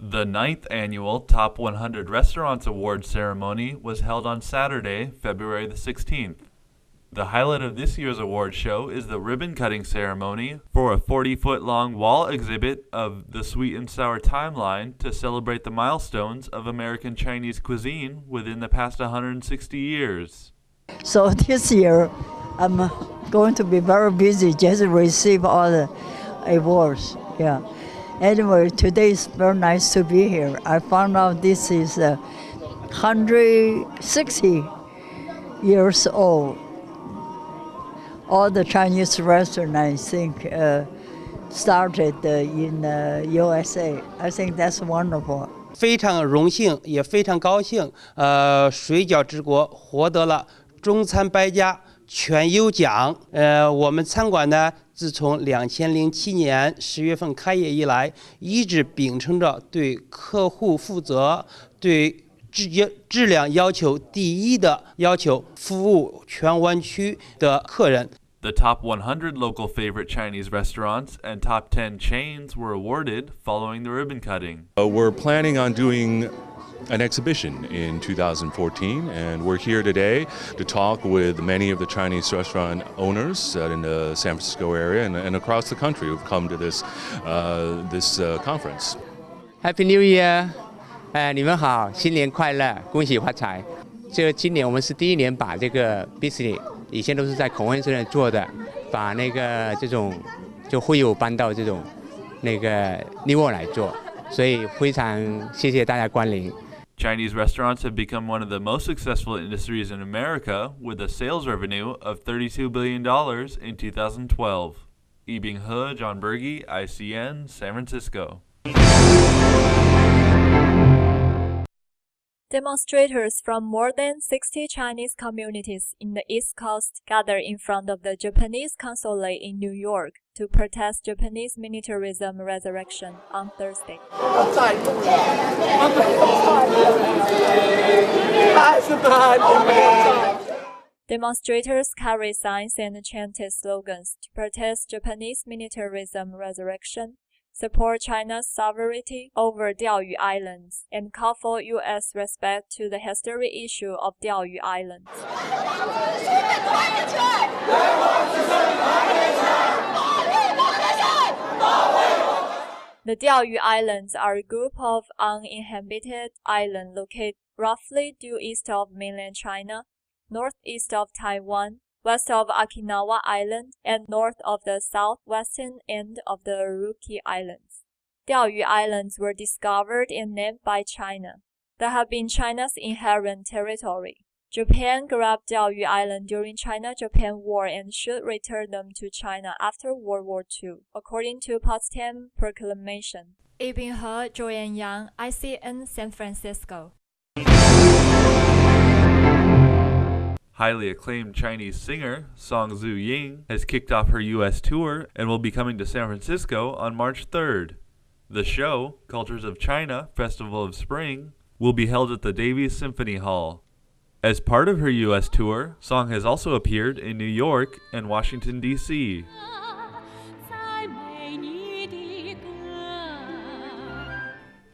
The 9th annual Top 100 Restaurants Award ceremony was held on Saturday, February the 16th. The highlight of this year's award show is the ribbon-cutting ceremony for a 40-foot-long wall exhibit of the Sweet and Sour Timeline to celebrate the milestones of American Chinese cuisine within the past 160 years. So this year, I'm going to be very busy just to receive all the awards. Yeah. Anyway, today is very nice to be here. I found out this is 160 years old. All the Chinese restaurants, I think, started in USA. I think that's wonderful. 非常荣幸，也非常高兴。水饺之国获得了中餐百家全优奖。我们餐馆呢，自从2007年10月份开业以来，一直秉承着对客户负责、对质量要求第一的要求，服务全湾区的客人。 The top 100 local favorite Chinese restaurants and top 10 chains were awarded following the ribbon cutting. We're planning on doing an exhibition in 2014, and we're here today to talk with many of the Chinese restaurant owners in the San Francisco area and across the country who've come to this conference. Happy New Year! 你们好，新年快乐，恭喜发财。今年我们是第一年把这个 business 以前都是在孔文社做的，把那个这种就会友搬到这种那个 New York 来做，所以非常谢谢大家光临。 Chinese restaurants have become one of the most successful industries in America with a sales revenue of $32 billion in 2012. Yibing He, John Berge, ICN, San Francisco. Demonstrators from more than 60 Chinese communities in the East Coast gathered in front of the Japanese consulate in New York to protest Japanese militarism resurrection on Thursday. Demonstrators carried signs and chanted slogans to protest Japanese militarism resurrection, support China's sovereignty over Diaoyu Islands, and call for U.S. respect to the historic issue of Diaoyu Islands. The Diaoyu Islands are a group of uninhabited islands located roughly due east of mainland China, northeast of Taiwan, west of Okinawa Island, and north of the southwestern end of the Ryukyu Islands. Diaoyu Islands were discovered and named by China. They have been China's inherent territory. Japan grabbed Diaoyu Island during China-Japan War and should return them to China after World War II, according to Potsdam Proclamation. Yibing He, Joanne Yang, ICN, San Francisco. Highly acclaimed Chinese singer Song Zuying has kicked off her U.S. tour and will be coming to San Francisco on March 3rd. The show, Cultures of China Festival of Spring, will be held at the Davies Symphony Hall. As part of her U.S. tour, Song has also appeared in New York and Washington, D.C.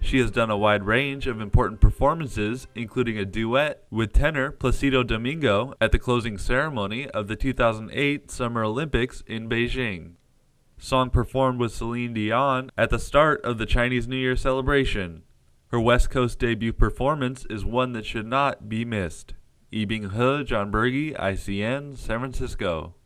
She has done a wide range of important performances, including a duet with tenor Placido Domingo at the closing ceremony of the 2008 Summer Olympics in Beijing. Song performed with Celine Dion at the start of the Chinese New Year celebration. Her West Coast debut performance is one that should not be missed. Yibing He, John Berge, ICN, San Francisco.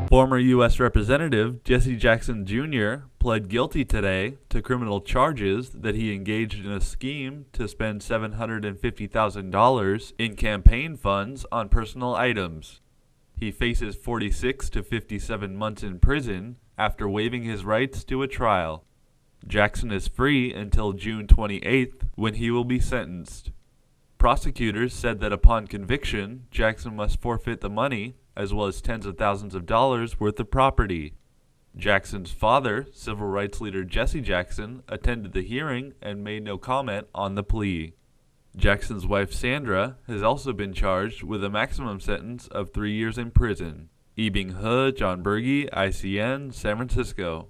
Former U.S. Representative Jesse Jackson Jr. pled guilty today to criminal charges that he engaged in a scheme to spend $750,000 in campaign funds on personal items. He faces 46 to 57 months in prison after waiving his rights to a trial. Jackson is free until June 28th, when he will be sentenced. Prosecutors said that upon conviction, Jackson must forfeit the money as well as tens of thousands of dollars worth of property. Jackson's father, civil rights leader Jesse Jackson, attended the hearing and made no comment on the plea. Jackson's wife Sandra has also been charged with a maximum sentence of 3 years in prison. Yibing He, John Berge, ICN, San Francisco.